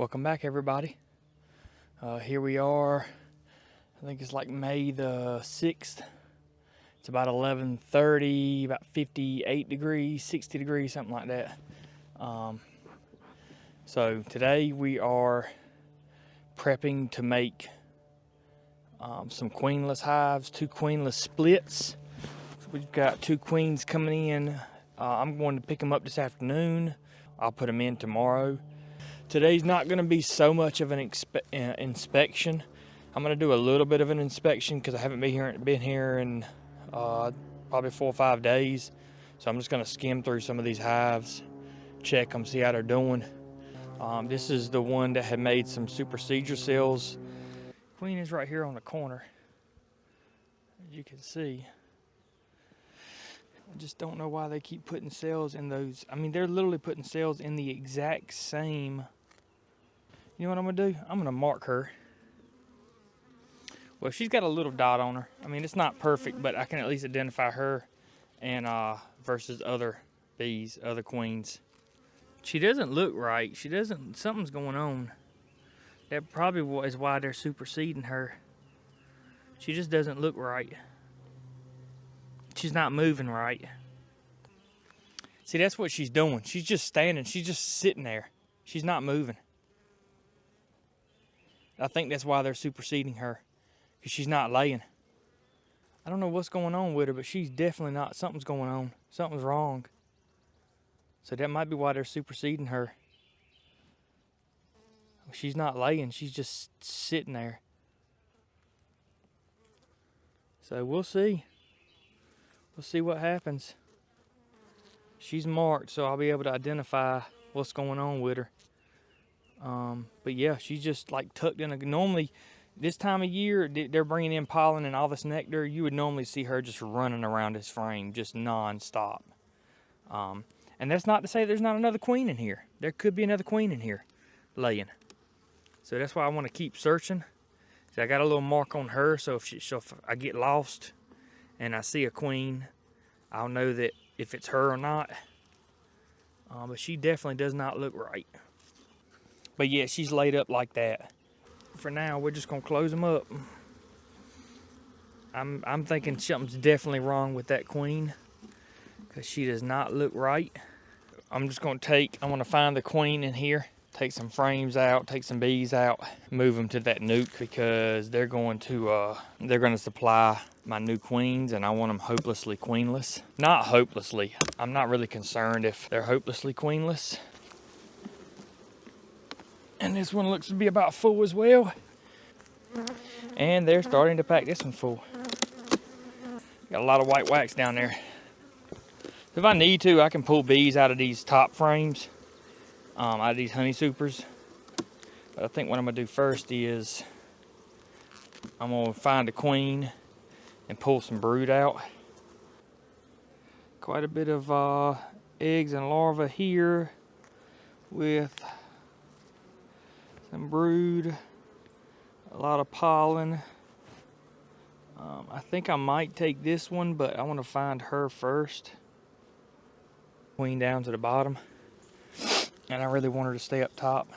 Welcome back, everybody. Here we are. I think it's like May the 6th. It's about 11:30, about 58 degrees, 60 degrees, something like that. So today we are prepping to make some queenless hives, 2 queenless splits. So we've got 2 queens coming in. I'm going to pick them up this afternoon. I'll put them in tomorrow. Today's not going to be so much of an inspection. I'm going to do a little bit of an inspection because I haven't been here in probably 4 or 5 days. So I'm just going to skim through some of these hives, check them, see how they're doing. This is the one that had made some supersedure cells. Queen is right here on the corner, as you can see. I just don't know why they keep putting cells in those. I mean, they're literally putting cells in the exact same. You know what I'm gonna do? I'm gonna mark her. Well, she's got a little dot on her. I mean, it's not perfect, but I can at least identify her and versus other bees, other queens. She doesn't look right. She doesn't, something's going on. That probably is why they're superseding her. She just doesn't look right. She's not moving right. See, that's what she's doing. She's just standing. She's just sitting there. She's not moving. I think that's why they're superseding her, because she's not laying. I don't know what's going on with her, but she's definitely not. Something's going on. Something's wrong. So that might be why they're superseding her. She's not laying. She's just sitting there. So we'll see. We'll see what happens. She's marked, so I'll be able to identify what's going on with her. But yeah, she's just like tucked in. Normally, this time of year, they're bringing in pollen and all this nectar. You would normally see her just running around this frame, just non-stop. And that's not to say there's not another queen in here. There could be another queen in here laying. So that's why I want to keep searching. See, I got a little mark on her, so if I get lost and I see a queen, I'll know that if it's her or not. But she definitely does not look right. But yeah, she's laid up like that. For now, we're just gonna close them up. I'm thinking something's definitely wrong with that queen, because she does not look right. I'm gonna find the queen in here, take some frames out, take some bees out, move them to that nuke, because they're going to supply my new queens, and I want them hopelessly queenless. Not hopelessly. I'm not really concerned if they're hopelessly queenless. And this one looks to be about full as well. And they're starting to pack this one full. Got a lot of white wax down there. If I need to, I can pull bees out of these top frames, out of these honey supers. But I think what I'm gonna do first is I'm gonna find a queen and pull some brood out. Quite a bit of eggs and larvae here with some brood, a lot of pollen. I think I might take this one, but I want to find her first. Queen down to the bottom, and I really want her to stay up top.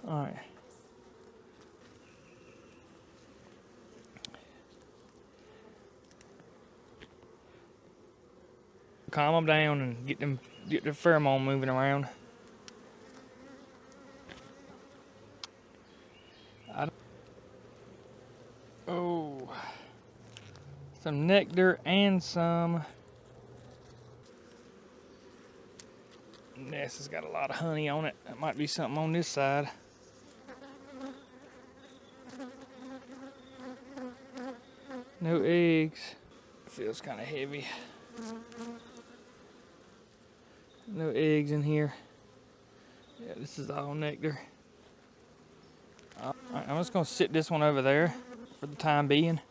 All right. Calm them down and get the pheromone moving around. Oh, some nectar and some. This has got a lot of honey on it. That might be something on this side. No eggs. Feels kind of heavy. No eggs in here. Yeah, this is all nectar. I'm just gonna sit this one over there for the time being.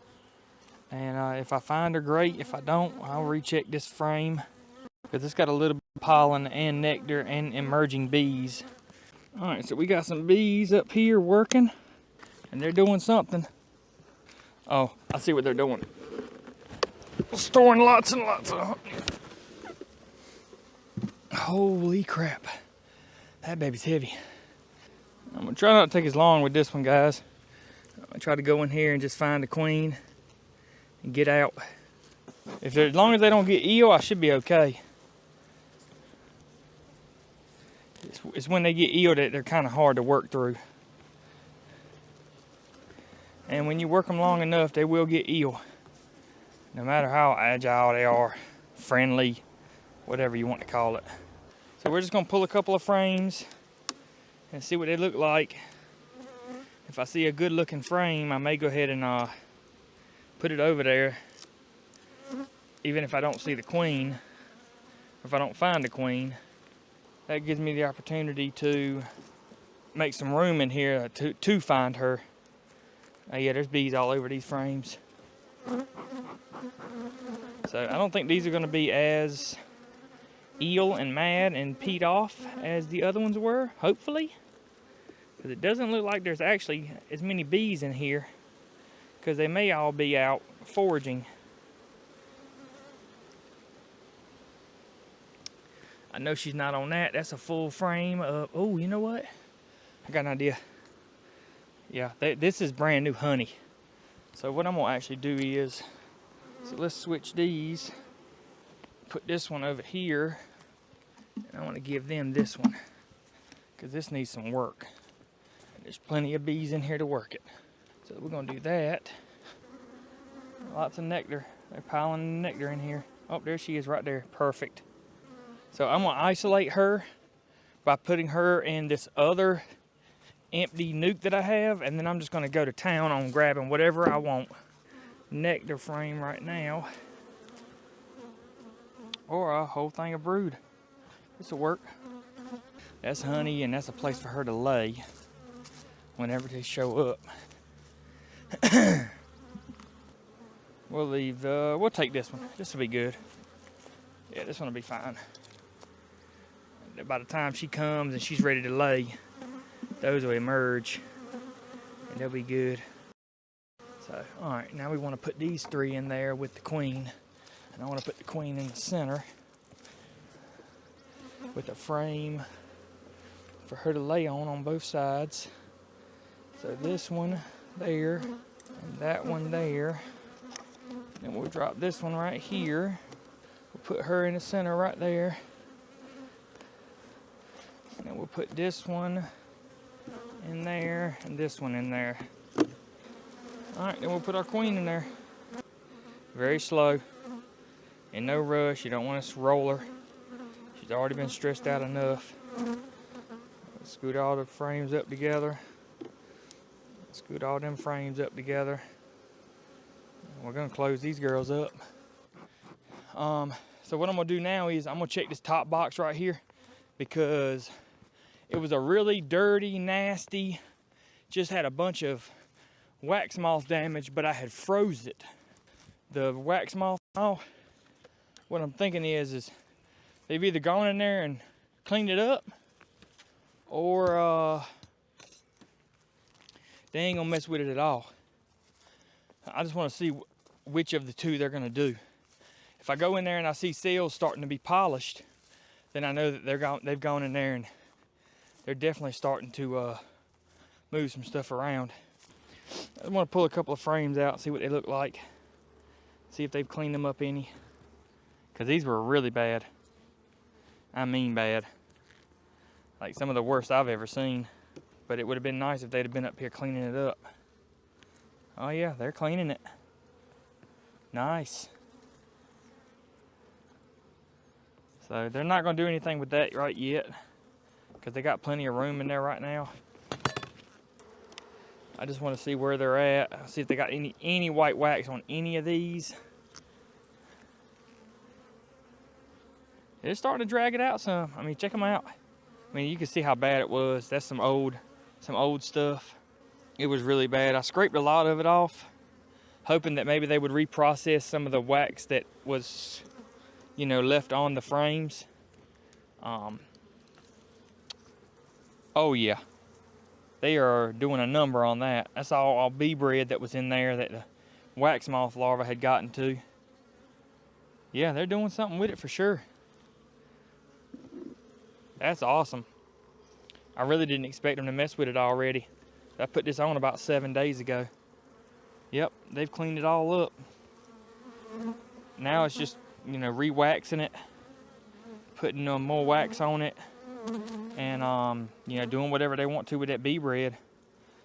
And if I find her, great. If I don't, I'll recheck this frame, because it's got a little bit of pollen and nectar and emerging bees. All right, so we got some bees up here working, and they're doing something. Oh, I see what they're doing. Storing lots and lots of honey. Holy crap. That baby's heavy. I'm gonna try not to take as long with this one, guys. I'm gonna try to go in here and just find the queen and get out. As long as they don't get eel, I should be okay. It's when they get eel that they're kind of hard to work through. And when you work them long enough, they will get eel. No matter how agile they are, friendly, whatever you want to call it. So we're just gonna pull a couple of frames and see what they look like. If I see a good looking frame, I may go ahead and put it over there. Even if I don't see the queen, if I don't find the queen, that gives me the opportunity to make some room in here to find her. Yeah, there's bees all over these frames. So I don't think these are gonna be as eel and mad and peed off as the other ones were, hopefully. Because it doesn't look like there's actually as many bees in here, because they may all be out foraging. I know she's not on that. That's a full frame of, oh, you know what? I got an idea. Yeah, this is brand new honey. So what I'm gonna actually do is, so let's switch these. Put this one over here. And I wanna give them this one, because this needs some work. There's plenty of bees in here to work it. So we're gonna do that. Lots of nectar. They're piling nectar in here. Oh, there she is right there, perfect. So I'm gonna isolate her by putting her in this other empty nuke that I have, and then I'm just gonna go to town on grabbing whatever I want. Nectar frame right now. Or a whole thing of brood. This'll work. That's honey, and that's a place for her to lay whenever they show up. We'll take this one. This will be good. Yeah, this one will be fine. By the time she comes and she's ready to lay, those will emerge and they'll be good. So, all right, now we want to put these three in there with the queen. And I want to put the queen in the center with a frame for her to lay on both sides. So this one there and that one there. Then we'll drop this one right here. We'll put her in the center right there. And then we'll put this one in there and this one in there. All right, then we'll put our queen in there. Very slow, in no rush. You don't want to roll her. She's already been stressed out enough. Let's scoot all the frames up together. Scoot all them frames up together. We're gonna close these girls up. So what I'm gonna do now is I'm gonna check this top box right here, because it was a really dirty, nasty, just had a bunch of wax moth damage, but I had froze it. The wax moth, what I'm thinking is they've either gone in there and cleaned it up, or they ain't gonna mess with it at all. I just wanna see which of the two they're gonna do. If I go in there and I see cells starting to be polished, then I know that they've gone in there and they're definitely starting to move some stuff around. I want to pull a couple of frames out, see what they look like. See if they've cleaned them up any. Because these were really bad. I mean bad. Like some of the worst I've ever seen. But it would have been nice if they'd have been up here cleaning it up. Oh yeah, they're cleaning it. Nice. So they're not going to do anything with that right yet, because they got plenty of room in there right now. I just want to see where they're at. See if they got any white wax on any of these. It's starting to drag it out some. I mean, check them out. I mean, you can see how bad it was. That's some old stuff. It was really bad. I scraped a lot of it off, hoping that maybe they would reprocess some of the wax that was, you know, left on the frames. Oh yeah, they are doing a number on that. That's all bee bread that was in there that the wax moth larva had gotten to. Yeah, they're doing something with it for sure. That's awesome. I really didn't expect them to mess with it already. I put this on about 7 days ago. Yep, they've cleaned it all up. Now it's just, you know, re-waxing it, putting more wax on it, and you know, doing whatever they want to with that bee bread.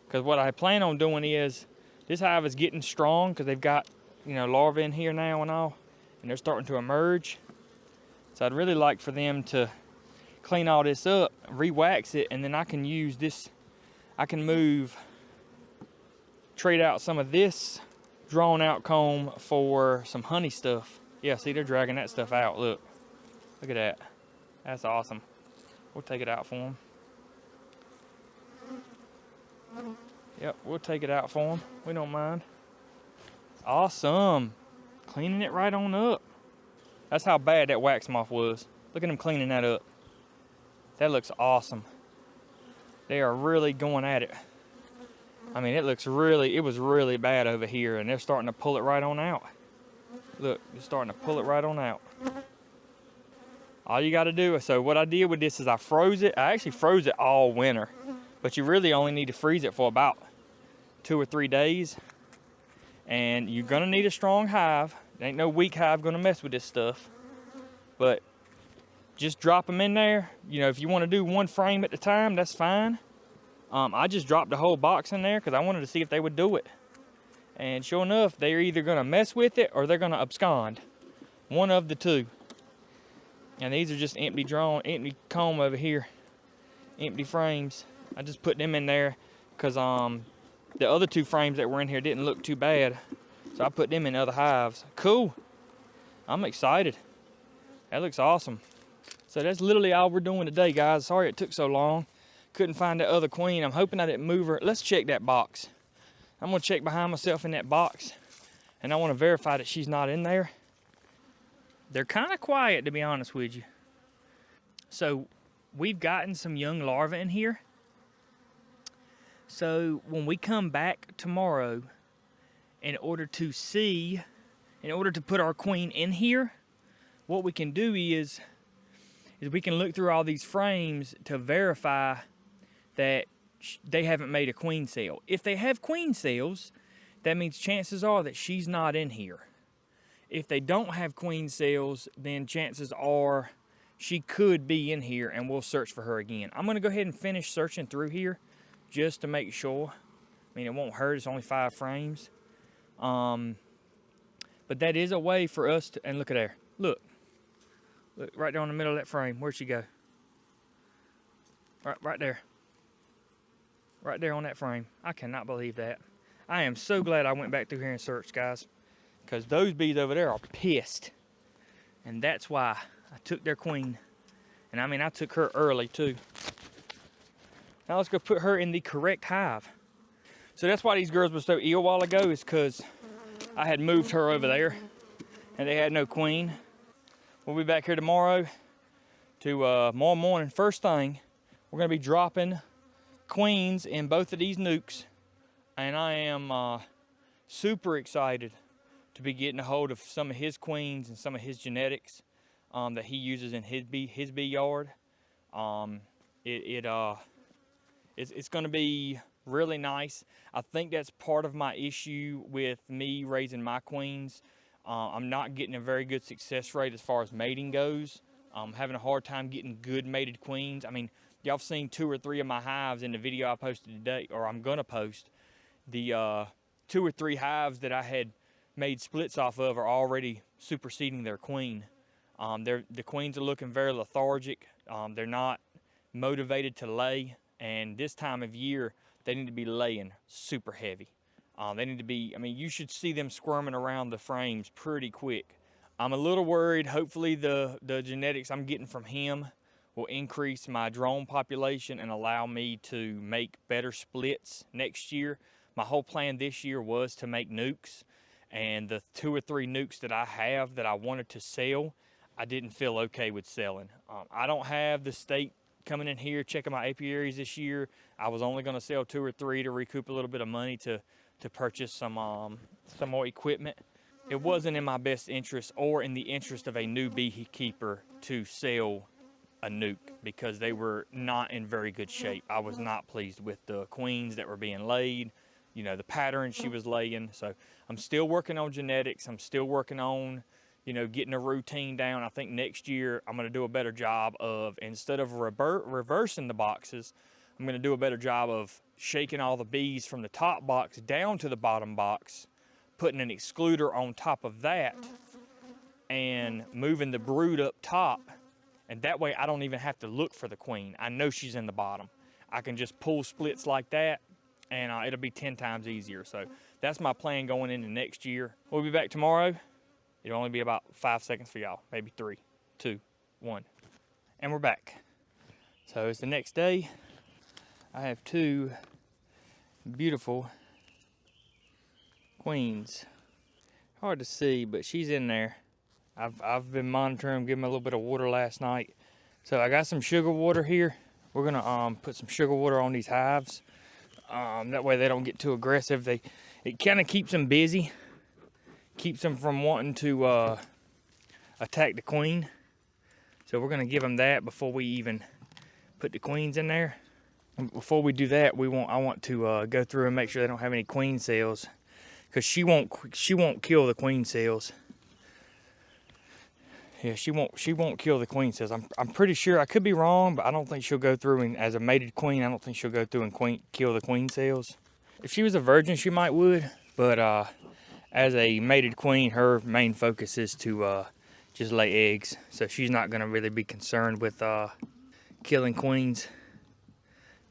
Because what I plan on doing is, this hive is getting strong because they've got, you know, larvae in here now and all, and they're starting to emerge. So I'd really like for them to clean all this up, re-wax it, and then I can use this. I can trade out some of this drawn out comb for some honey stuff. Yeah, see, they're dragging that stuff out. Look at that. That's awesome. We'll take it out for them. Yep, we'll take it out for them. We don't mind. Awesome. Cleaning it right on up. That's how bad that wax moth was. Look at them cleaning that up. That looks awesome. They are really going at it. I mean, it was really bad over here, and they're starting to pull it right on out. Look, they're starting to pull it right on out. All you gotta do, so what I did with this is I froze it. I actually froze it all winter, but you really only need to freeze it for about 2 or 3 days. And you're gonna need a strong hive. There ain't no weak hive gonna mess with this stuff. But just drop them in there. You know, if you wanna do 1 frame at a time, that's fine. I just dropped the whole box in there because I wanted to see if they would do it. And sure enough, they're either gonna mess with it or they're gonna abscond. One of the two. And these are just empty comb over here. Empty frames. I just put them in there because the other 2 frames that were in here didn't look too bad. So I put them in other hives. Cool. I'm excited. That looks awesome. So that's literally all we're doing today, guys. Sorry it took so long. Couldn't find that other queen. I'm hoping I didn't move her. Let's check that box. I'm gonna check behind myself in that box, and I want to verify that she's not in there. They're kind of quiet, to be honest with you. So we've gotten some young larvae in here. So when we come back tomorrow, in order to put our queen in here, what we can do is we can look through all these frames to verify that they haven't made a queen cell. If they have queen cells, that means chances are that she's not in here. If they don't have queen cells, then chances are she could be in here, and we'll search for her again. I'm gonna go ahead and finish searching through here just to make sure. I mean, it won't hurt, it's only 5 frames. But that is a way for us to, and look at there, look right there in the middle of that frame. Where'd she go? Right there. Right there on that frame. I cannot believe that. I am so glad I went back through here and searched, guys, because those bees over there are pissed. And that's why I took their queen. And I mean, I took her early too. Now let's go put her in the correct hive. So that's why these girls were so ill a while ago, is because I had moved her over there and they had no queen. We'll be back here tomorrow tomorrow morning, first thing. We're gonna be dropping queens in both of these nukes, and I am super excited to be getting a hold of some of his queens and some of his genetics that he uses in his bee yard. It's going to be really nice. I think that's part of my issue with me raising my queens. I'm not getting a very good success rate as far as mating goes. I'm having a hard time getting good mated queens. I mean, y'all have seen 2 or 3 of my hives in the video I posted today, or I'm gonna post. The 2 or 3 hives that I had made splits off of are already superseding their queen. The queens are looking very lethargic. They're not motivated to lay, and this time of year they need to be laying super heavy. They need to be, I mean, you should see them squirming around the frames pretty quick. I'm a little worried. Hopefully the genetics I'm getting from him will increase my drone population and allow me to make better splits next year. My whole plan this year was to make nukes, and the 2 or 3 nukes that I have that I wanted to sell, I didn't feel okay with selling. I don't have the state coming in here checking my apiaries this year. I was only going to sell 2 or 3 to recoup a little bit of money to purchase some more equipment. It wasn't in my best interest or in the interest of a new beekeeper to sell a nuke because they were not in very good shape. I was not pleased with the queens that were being laid, you know, the pattern she was laying. So I'm still working on genetics. I'm still working on, you know, getting a routine down. I think next year I'm going to do a better job of, instead of reversing the boxes, I'm going to do a better job of shaking all the bees from the top box down to the bottom box, putting an excluder on top of that, and moving the brood up top. And that way I don't even have to look for the queen. I know she's in the bottom. I can just pull splits like that, and it'll be 10 times easier. So that's my plan going into next year. We'll be back tomorrow. It'll only be about 5 seconds for y'all, maybe 3, 2, 1. And we're back. So it's the next day. I have 2 beautiful queens. Hard to see, but she's in there. I've been monitoring them, giving them a little bit of water last night. So I got some sugar water here. We're gonna put some sugar water on these hives. That way they don't get too aggressive. It kind of keeps them busy, keeps them from wanting to attack the queen. So we're gonna give them that before we even put the queens in there. And before we do that, I want to go through and make sure they don't have any queen cells, because she won't kill the queen cells. Yeah, she won't kill the queen cells. I'm pretty sure. I could be wrong, but I don't think she'll go through and, as a mated queen, I don't think she'll go through and kill the queen cells. If she was a virgin, she might would, but as a mated queen, her main focus is to just lay eggs. So she's not gonna really be concerned with killing queens,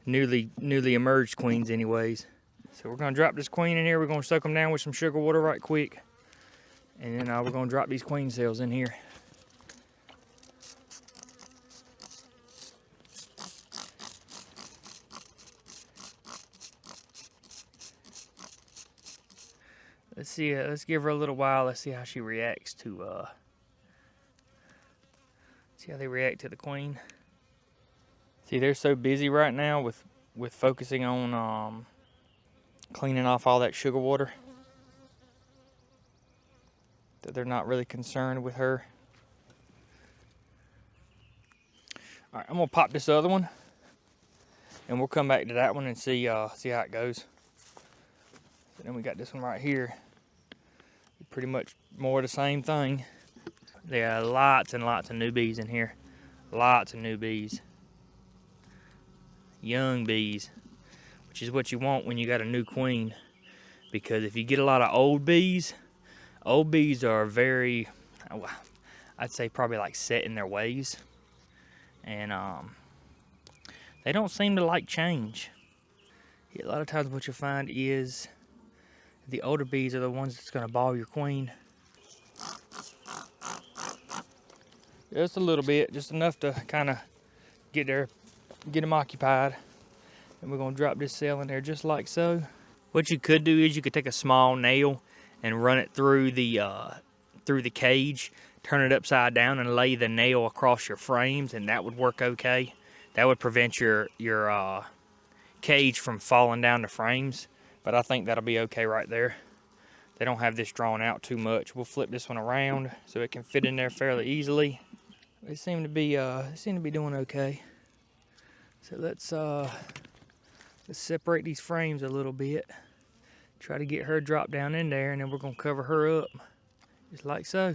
newly emerged queens, anyways. So we're gonna drop this queen in here. We're gonna soak them down with some sugar water right quick, and then we're gonna drop these queen cells in here. Let's see, let's give her a little while. Let's see how she reacts to, see how they react to the queen. See, they're so busy right now with focusing on cleaning off all that sugar water that they're not really concerned with her. All right, I'm gonna pop this other one, and we'll come back to that one and see how it goes. So then we got this one right here. Pretty much more of the same thing. There are lots and lots of new bees in here. Lots of new bees. Young bees, which is what you want when you got a new queen. Because if you get a lot of old bees are very, I'd say probably like set in their ways. And they don't seem to like change. A lot of times what you'll find is the older bees are the ones that's gonna ball your queen. Just a little bit, just enough to kind of get them occupied. And we're gonna drop this cell in there just like so. What you could do is you could take a small nail and run it through the cage, turn it upside down, and lay the nail across your frames, and that would work okay. That would prevent your cage from falling down the frames. But I think that'll be okay right there. They don't have this drawn out too much. We'll flip this one around so it can fit in there fairly easily. They seem to be doing okay. So let's separate these frames a little bit. Try to get her dropped down in there, and then we're gonna cover her up just like so.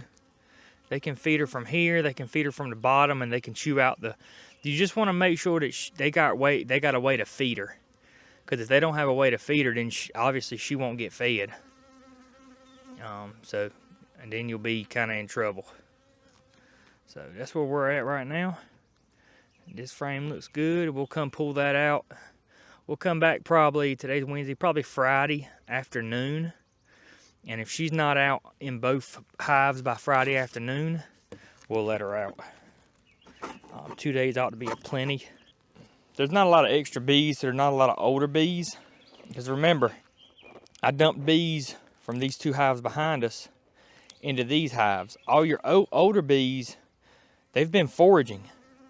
They can feed her from here. They can feed her from the bottom, and they can chew out the. You just want to make sure that they got a way to feed her. Because if they don't have a way to feed her, then obviously she won't get fed. And then you'll be kind of in trouble. So that's where we're at right now. This frame looks good. We'll come pull that out. We'll come back probably, today's Wednesday, probably Friday afternoon. And if she's not out in both hives by Friday afternoon, we'll let her out. 2 days ought to be plenty. There's not a lot of extra bees. There's not a lot of older bees. Because remember, I dumped bees from these 2 hives behind us into these hives. All your older bees, they've been foraging.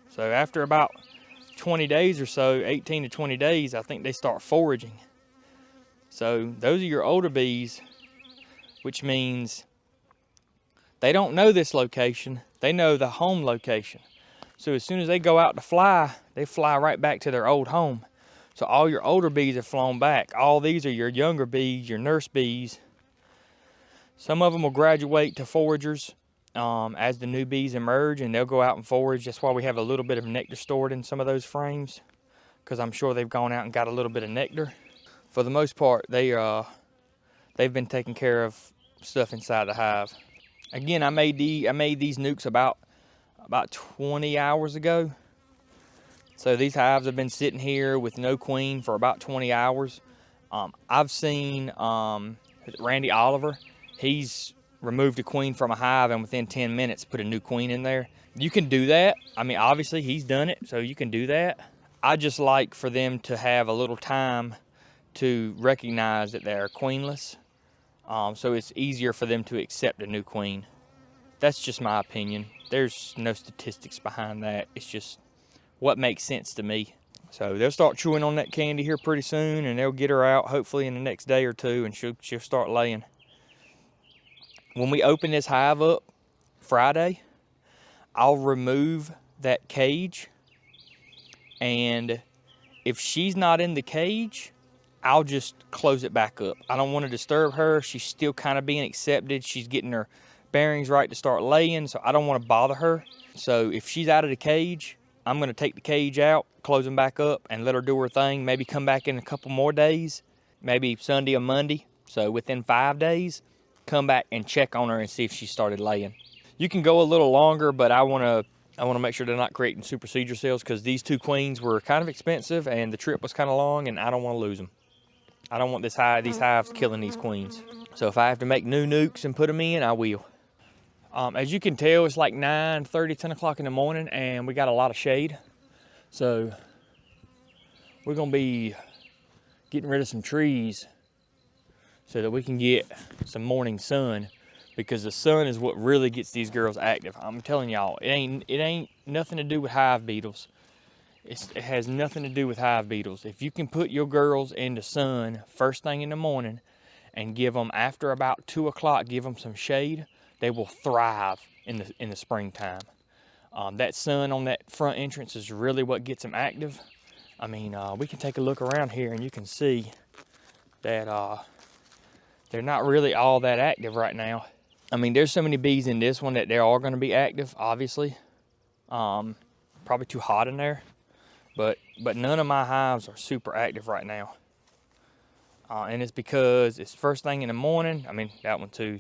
So after about 20 days or so, 18 to 20 days, I think they start foraging. So those are your older bees, which means they don't know this location. They know the home location. So as soon as they go out to fly, they fly right back to their old home. So all your older bees have flown back. All these are your younger bees, your nurse bees. Some of them will graduate to foragers as the new bees emerge, and they'll go out and forage. That's why we have a little bit of nectar stored in some of those frames, because I'm sure they've gone out and got a little bit of nectar. For the most part, they've been taking care of stuff inside the hive. Again, I made these nukes about 20 hours ago. So these hives have been sitting here with no queen for about 20 hours. I've seen Randy Oliver. He's removed a queen from a hive and within 10 minutes put a new queen in there. You can do that. I mean, obviously he's done it, so you can do that. I just like for them to have a little time to recognize that they're queenless. So it's easier for them to accept a new queen. That's just my opinion. There's no statistics behind that. It's just what makes sense to me. So they'll start chewing on that candy here pretty soon, and they'll get her out hopefully in the next day or two, and she'll start laying. When we open this hive up Friday, I'll remove that cage, and if she's not in the cage, I'll just close it back up. I don't want to disturb her. She's still kind of being accepted. She's getting her bearings right to start laying, so I don't want to bother her. So if she's out of the cage, I'm going to take the cage out, close them back up, and let her do her thing. Maybe come back in a couple more days, maybe Sunday or Monday. So within 5 days, come back and check on her and see if she started laying. You can go a little longer, but I want to make sure they're not creating supersedure cells, because these two queens were kind of expensive and the trip was kind of long, and I don't want to lose them. I don't want these hives killing these queens. So if I have to make new nukes and put them in, I will. As you can tell, it's like 9:30, 10 o'clock in the morning, and we got a lot of shade. So we're gonna be getting rid of some trees so that we can get some morning sun, because the sun is what really gets these girls active. I'm telling y'all, it ain't nothing to do with hive beetles. It has nothing to do with hive beetles. If you can put your girls in the sun first thing in the morning and give them, after about 2 o'clock, give them some shade, they will thrive in the springtime. That sun on that front entrance is really what gets them active. I mean, we can take a look around here and you can see that they're not really all that active right now. I mean, there's so many bees in this one that they are going to be active, obviously. Probably too hot in there. But none of my hives are super active right now. And it's because it's first thing in the morning. I mean, that one too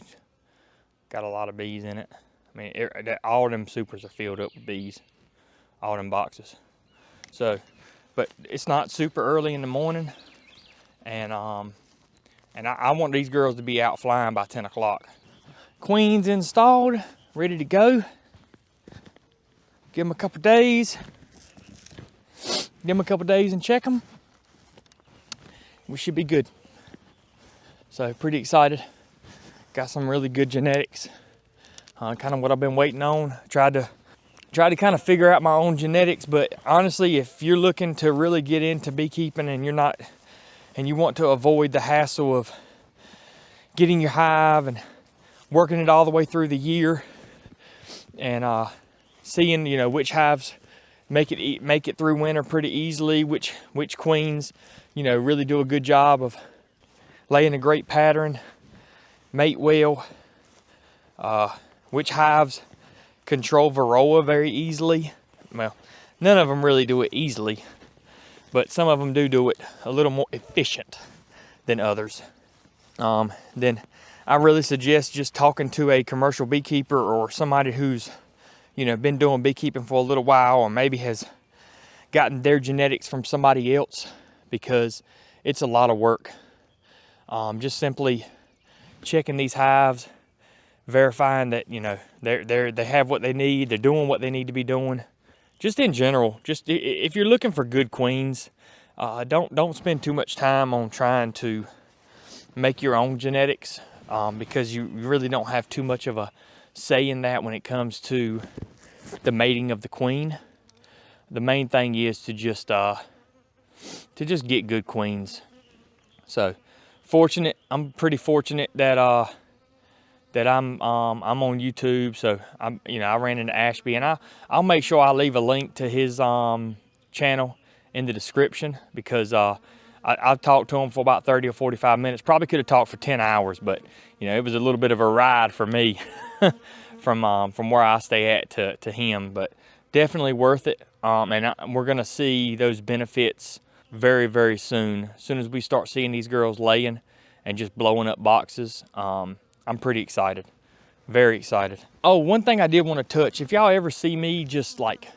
got a lot of bees in it. I mean, all of them supers are filled up with bees. All them boxes. So, but it's not super early in the morning. And I want these girls to be out flying by 10 o'clock. Queens installed, ready to go. Give them a couple days. Give them a couple days and check them. We should be good. So pretty excited. Got some really good genetics. Kind of what I've been waiting on. Tried to kind of figure out my own genetics, but honestly, if you're looking to really get into beekeeping and you want to avoid the hassle of getting your hive and working it all the way through the year and seeing, you know, which hives make it through winter pretty easily, which queens, you know, really do a good job of laying a great pattern, mate well, which hives control varroa very easily. Well, none of them really do it easily, but some of them do it a little more efficient than others. Then I really suggest just talking to a commercial beekeeper or somebody who's, you know, been doing beekeeping for a little while, or maybe has gotten their genetics from somebody else, because it's a lot of work. Just simply checking these hives, verifying that, you know, they have what they need, they're doing what they need to be doing. Just in general, just if you're looking for good queens, don't spend too much time on trying to make your own genetics, because you really don't have too much of a say in that when it comes to the mating of the queen. The main thing is to just get good queens. So I'm pretty fortunate that that I'm on YouTube. So I ran into Ashby, and I'll make sure I leave a link to his channel in the description, because I've talked to him for about 30 or 45 minutes. Probably could have talked for 10 hours, but it was a little bit of a ride for me from where I stay at to him, but definitely worth it. And we're gonna see those benefits very, very soon. As soon as we start seeing these girls laying and just blowing up boxes, I'm pretty excited, very excited. Oh, one thing I did want to touch, if y'all ever see me just like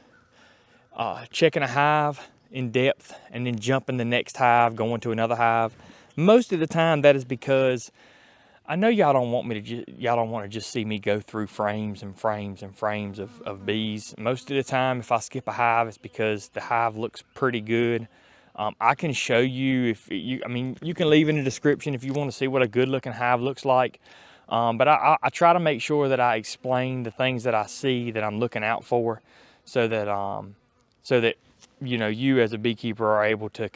checking a hive in depth and then jumping the next hive, going to another hive, most of the time that is because I know y'all don't want to just see me go through frames and frames and frames of bees. Most of the time, if I skip a hive, it's because the hive looks pretty good. I can show you, you can leave in the description if you want to see what a good looking hive looks like. But I try to make sure that I explain the things that I see that I'm looking out for, so that you as a beekeeper are able to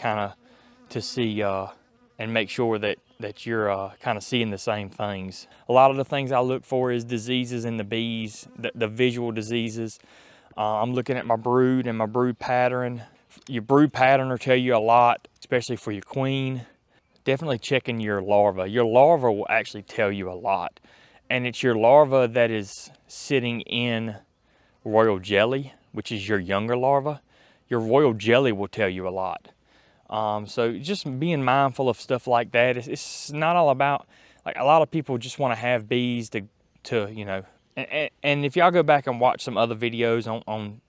to see and make sure that you're kind of seeing the same things. A lot of the things I look for is diseases in the bees, the visual diseases. I'm looking at my brood and my brood pattern. Your brood pattern will tell you a lot, especially for your queen. Definitely checking your larva. Your larva will actually tell you a lot. And it's your larva that is sitting in royal jelly, which is your younger larva. Your royal jelly will tell you a lot. So just being mindful of stuff like that. It's not all about, like, a lot of people just want to have bees to and if y'all go back and watch some other videos on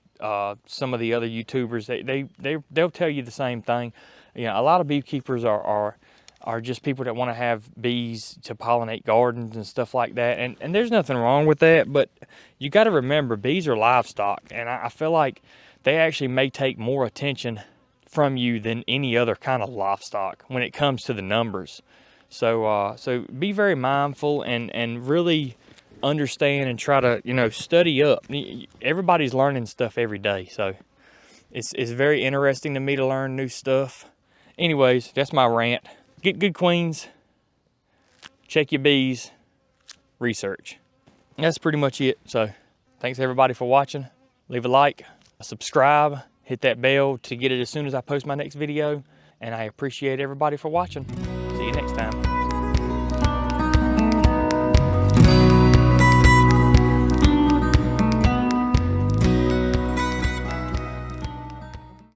some of the other YouTubers, they'll tell you the same thing. A lot of beekeepers are just people that want to have bees to pollinate gardens and stuff like that. And there's nothing wrong with that, but you got to remember, bees are livestock, and I feel like they actually may take more attention from you than any other kind of livestock when it comes to the numbers. So be very mindful and really understand and try to study up. Everybody's learning stuff every day, so it's very interesting to me to learn new stuff. Anyways, that's my rant. Get good queens, check your bees, research. That's pretty much it. So thanks everybody for watching. Leave a like, subscribe, hit that bell to get it as soon as I post my next video. And I appreciate everybody for watching. See you next time.